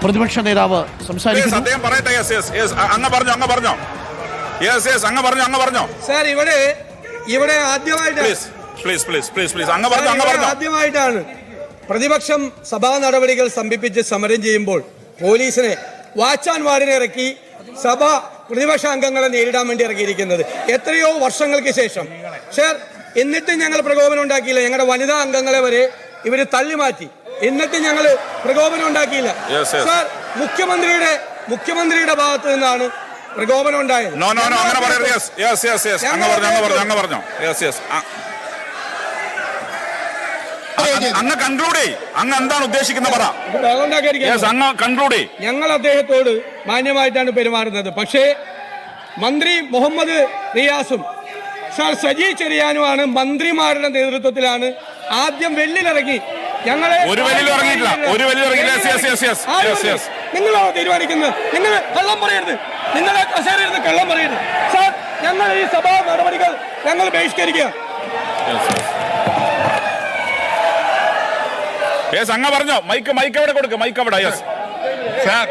പ്രതിപക്ഷ നേതാവ് സംസാരിക്കുന്നു. സാർ ഇവിടെ ആദ്യമായിട്ടാണ് പ്രതിപക്ഷം സഭാ നടപടികൾ സ്തംഭിപ്പിച്ച് സമരം ചെയ്യുമ്പോൾ പോലീസിനെ വാച്ച് ആൻഡ് വാർഡിനെ ഇറക്കി സഭ പ്രതിപക്ഷ അംഗങ്ങളെ നേരിടാൻ വേണ്ടി ഇറക്കിയിരിക്കുന്നത്. എത്രയോ വർഷങ്ങൾക്ക് ശേഷം സാർ, എന്നിട്ടും ഞങ്ങൾ പ്രകോപനം ഉണ്ടാക്കിയില്ല. ഞങ്ങളുടെ വനിതാ അംഗങ്ങളെ വരെ ഇവര് തള്ളി മാറ്റി. എന്നിട്ടും ഞങ്ങൾ പ്രകോപനം ഉണ്ടാക്കിയില്ല. സാർ, മുഖ്യമന്ത്രിയുടെ ഭാഗത്ത് നിന്നാണ് പ്രകോപനം ഉണ്ടായത്. അങ്ങ് കൺക്ലൂഡ് അങ്ങ് എന്താണ് ഉദ്ദേശിക്കുന്നത് പറ. ഞങ്ങൾ അദ്ദേഹത്തോട് മാന്യമായിട്ടാണ് പെരുമാറുന്നത്. പക്ഷേ മന്ത്രി മുഹമ്മദ് റിയാസും സാർ സജി ചെറിയാനുമാണ് മന്ത്രിമാരുടെ നേതൃത്വത്തിലാണ് ആദ്യം വെള്ളിലിറങ്ങി ഞങ്ങളെ. നിങ്ങളാണോ തീരുമാനിക്കുന്നത്? നിങ്ങൾ കള്ളം പറയരുത്, നിങ്ങളെ കസേരയിരുന്ന് കള്ളം പറയരുത് സാർ. ഞങ്ങൾ ഈ സഭാ നടപടികൾ ഞങ്ങൾ ബഹിഷ്കരിക്കുക. അങ്ങ് പറഞ്ഞോ, മൈക്ക് അവിടെ കൊടുക്കുക, മൈക്ക് അവിടെ. Yes sir.